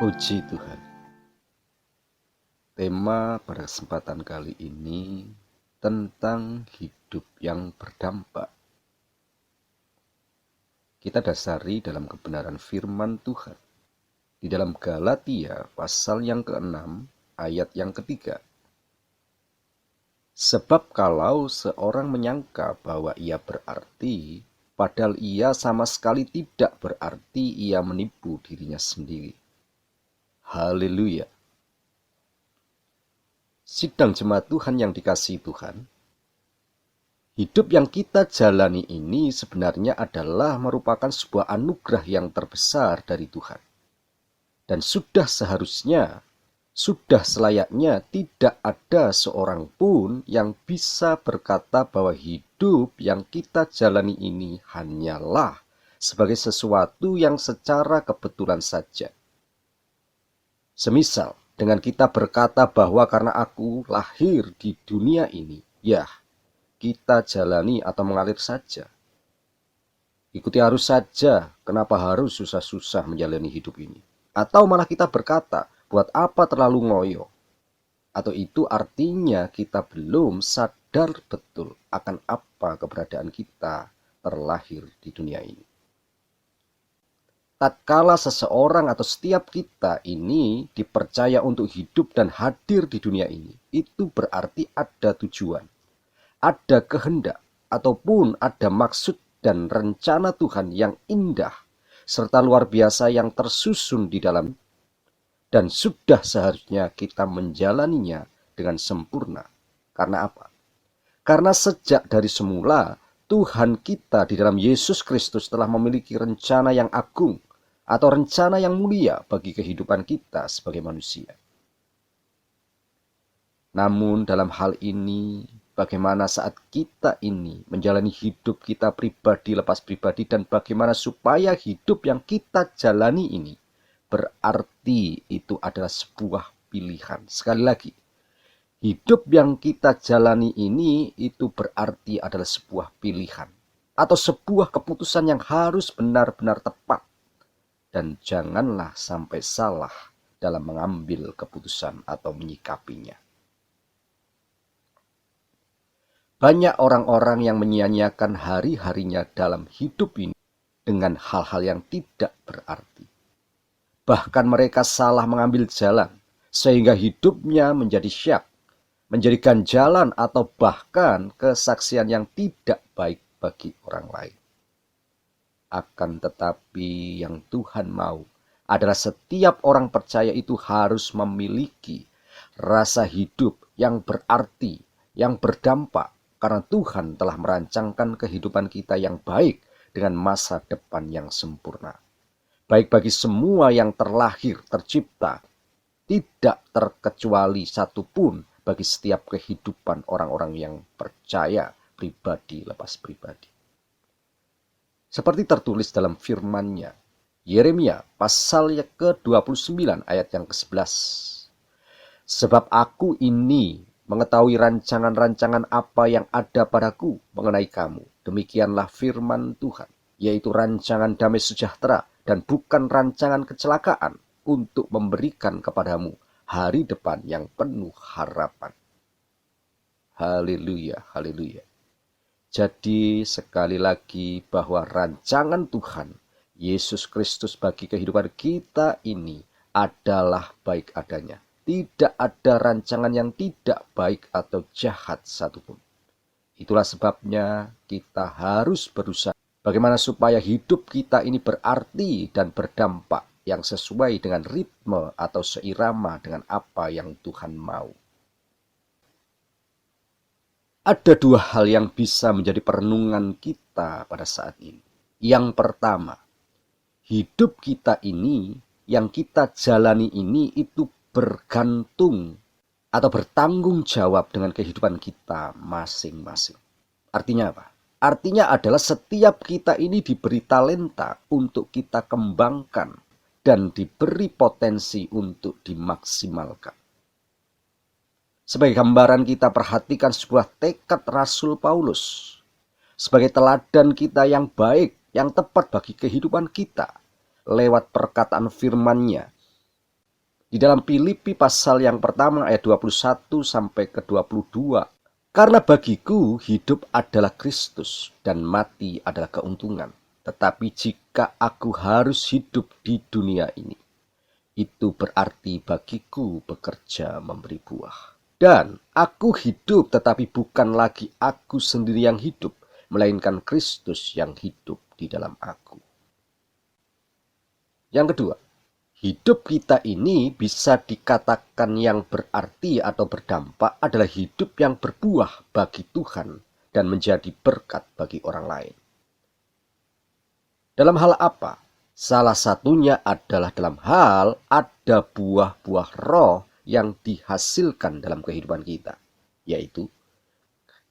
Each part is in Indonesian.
Puji Tuhan. Tema pada kesempatan kali ini tentang hidup yang berdampak. Kita dasari dalam kebenaran firman Tuhan di dalam Galatia pasal yang ke-6 ayat yang ke-3. Sebab kalau seorang menyangka bahwa ia berarti, padahal ia sama sekali tidak berarti, ia menipu dirinya sendiri. Haleluya. Sidang jemaat Tuhan yang dikasihi Tuhan, hidup yang kita jalani ini sebenarnya adalah merupakan sebuah anugerah yang terbesar dari Tuhan. Dan sudah seharusnya, sudah selayaknya tidak ada seorang pun yang bisa berkata bahwa hidup yang kita jalani ini hanyalah sebagai sesuatu yang secara kebetulan saja. Semisal dengan kita berkata bahwa karena aku lahir di dunia ini, ya, kita jalani atau mengalir saja. Ikuti arus saja, kenapa harus susah-susah menjalani hidup ini? Atau malah kita berkata, buat apa terlalu ngoyo? Atau itu artinya kita belum sadar betul akan apa keberadaan kita terlahir di dunia ini. Tatkala seseorang atau setiap kita ini dipercaya untuk hidup dan hadir di dunia ini, itu berarti ada tujuan, ada kehendak, ataupun ada maksud dan rencana Tuhan yang indah, serta luar biasa yang tersusun di dalam, dan sudah seharusnya kita menjalaninya dengan sempurna. Karena apa? Karena sejak dari semula, Tuhan kita di dalam Yesus Kristus telah memiliki rencana yang agung, atau rencana yang mulia bagi kehidupan kita sebagai manusia. Namun dalam hal ini, bagaimana saat kita ini menjalani hidup kita pribadi lepas pribadi, dan bagaimana supaya hidup yang kita jalani ini berarti itu adalah sebuah pilihan. Sekali lagi, hidup yang kita jalani ini itu berarti adalah sebuah pilihan atau sebuah keputusan yang harus benar-benar tepat. Dan janganlah sampai salah dalam mengambil keputusan atau menyikapinya. Banyak orang-orang yang menyia-nyiakan hari-harinya dalam hidup ini dengan hal-hal yang tidak berarti. Bahkan mereka salah mengambil jalan, sehingga hidupnya menjadi syak, menjadikan jalan atau bahkan kesaksian yang tidak baik bagi orang lain. Akan tetapi yang Tuhan mau adalah setiap orang percaya itu harus memiliki rasa hidup yang berarti, yang berdampak, karena Tuhan telah merancangkan kehidupan kita yang baik dengan masa depan yang sempurna. Baik bagi semua yang terlahir, tercipta, tidak terkecuali satupun bagi setiap kehidupan orang-orang yang percaya pribadi lepas pribadi. Seperti tertulis dalam firman-Nya, Yeremia pasal ke-29 ayat yang ke-11. Sebab aku ini mengetahui rancangan-rancangan apa yang ada padaku mengenai kamu. Demikianlah firman Tuhan, yaitu rancangan damai sejahtera dan bukan rancangan kecelakaan, untuk memberikan kepadamu hari depan yang penuh harapan. Haleluya, haleluya. Jadi sekali lagi bahwa rancangan Tuhan Yesus Kristus bagi kehidupan kita ini adalah baik adanya. Tidak ada rancangan yang tidak baik atau jahat satupun. Itulah sebabnya kita harus berusaha bagaimana supaya hidup kita ini berarti dan berdampak yang sesuai dengan ritme atau seirama dengan apa yang Tuhan mau. Ada dua hal yang bisa menjadi perenungan kita pada saat ini. Yang pertama, hidup kita ini, yang kita jalani ini itu bergantung atau bertanggung jawab dengan kehidupan kita masing-masing. Artinya apa? Artinya adalah setiap kita ini diberi talenta untuk kita kembangkan dan diberi potensi untuk dimaksimalkan. Sebagai gambaran kita perhatikan sebuah tekad Rasul Paulus. Sebagai teladan kita yang baik, yang tepat bagi kehidupan kita. Lewat perkataan firman-Nya. Di dalam Filipi pasal yang pertama ayat 21 sampai ke 22. Karena bagiku hidup adalah Kristus dan mati adalah keuntungan. Tetapi jika aku harus hidup di dunia ini, itu berarti bagiku bekerja memberi buah. Dan aku hidup, tetapi bukan lagi aku sendiri yang hidup, melainkan Kristus yang hidup di dalam aku. Yang kedua, hidup kita ini bisa dikatakan yang berarti atau berdampak adalah hidup yang berbuah bagi Tuhan dan menjadi berkat bagi orang lain. Dalam hal apa? Salah satunya adalah dalam hal ada buah-buah roh yang dihasilkan dalam kehidupan kita, yaitu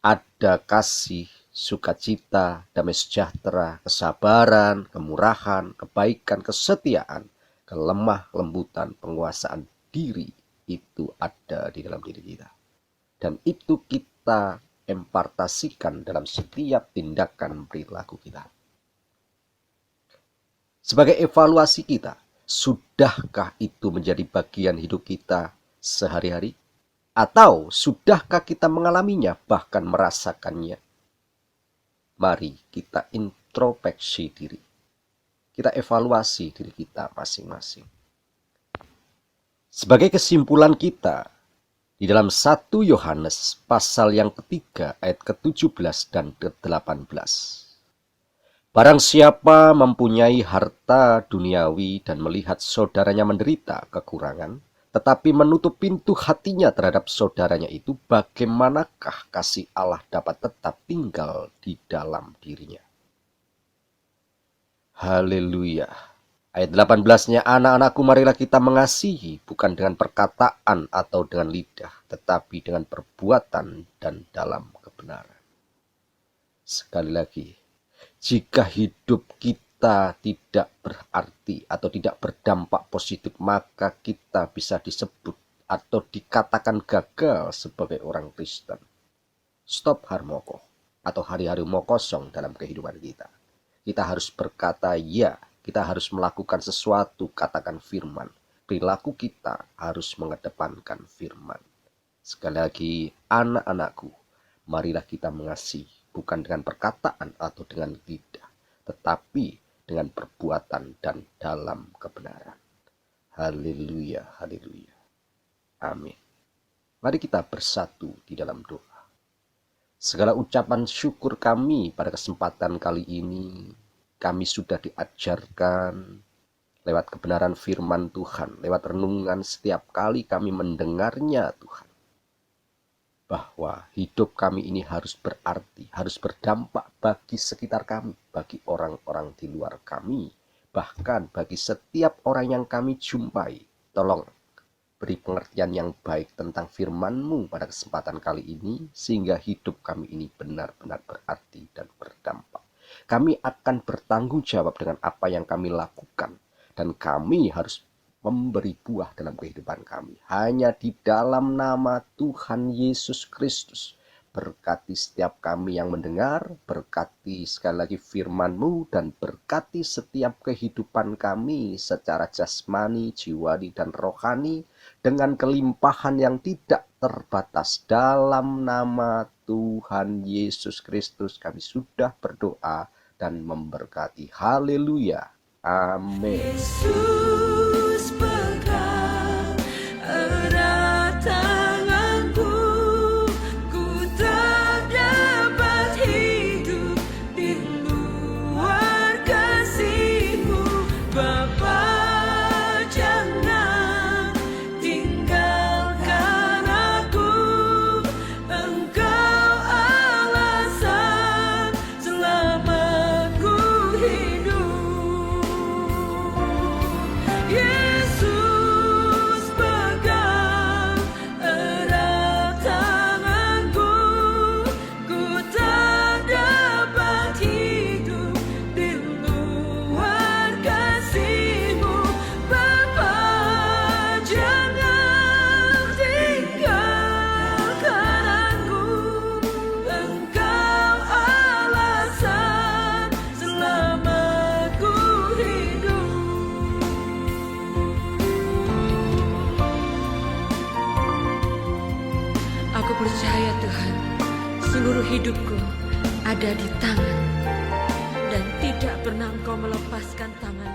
ada kasih, sukacita, damai sejahtera, kesabaran, kemurahan, kebaikan, kesetiaan, kelemah lembutan, penguasaan diri, itu ada di dalam diri kita. Dan itu kita impartasikan dalam setiap tindakan perilaku kita. Sebagai evaluasi kita, sudahkah itu menjadi bagian hidup kita sehari-hari? Atau sudahkah kita mengalaminya, bahkan merasakannya? Mari kita introspeksi diri. Kita evaluasi diri kita masing-masing. Sebagai kesimpulan kita, di dalam 1 Yohanes pasal yang ketiga ayat ke-17 dan ke-18. Barang siapa mempunyai harta duniawi dan melihat saudaranya menderita kekurangan, tetapi menutup pintu hatinya terhadap saudaranya itu, bagaimanakah kasih Allah dapat tetap tinggal di dalam dirinya? Haleluya. Ayat 18-nya, anak-anakku marilah kita mengasihi, bukan dengan perkataan atau dengan lidah, tetapi dengan perbuatan dan dalam kebenaran. Sekali lagi, jika hidup kita tidak berarti atau tidak berdampak positif, maka kita bisa disebut atau dikatakan gagal sebagai orang Kristen. Stop harmoko atau hari-hari mau kosong dalam kehidupan kita. Kita harus berkata ya, kita harus melakukan sesuatu, katakan firman. Perilaku kita harus mengedepankan firman. Sekali lagi, anak-anakku, marilah kita mengasihi, bukan dengan perkataan atau dengan lidah, tetapi dengan perbuatan dan dalam kebenaran. Haleluya, haleluya. Amin. Mari kita bersatu di dalam doa. Segala ucapan syukur kami pada kesempatan kali ini, kami sudah diajarkan lewat kebenaran firman Tuhan, lewat renungan setiap kali kami mendengarnya Tuhan. Bahwa hidup kami ini harus berarti, harus berdampak bagi sekitar kami, bagi orang-orang di luar kami, bahkan bagi setiap orang yang kami jumpai. Tolong beri pengertian yang baik tentang firman-Mu pada kesempatan kali ini, sehingga hidup kami ini benar-benar berarti dan berdampak. Kami akan bertanggung jawab dengan apa yang kami lakukan, dan kami harus memberi buah dalam kehidupan kami. Hanya di dalam nama Tuhan Yesus Kristus. Berkati setiap kami yang mendengar, berkati sekali lagi firman-Mu, dan berkati setiap kehidupan kami secara jasmani, jiwani, dan rohani, dengan kelimpahan yang tidak terbatas. Dalam nama Tuhan Yesus Kristus kami sudah berdoa dan memberkati. Haleluya. Amin. Yesus pegang erat tanganku, ku tak dapat hidup di luar kasih-Mu. Bapa, jangan tinggalkan aku, Engkau alasan selama ku hidup. Yeah. Aku percaya Tuhan, seluruh hidupku ada di tangan dan tidak pernah Engkau melepaskan tangan.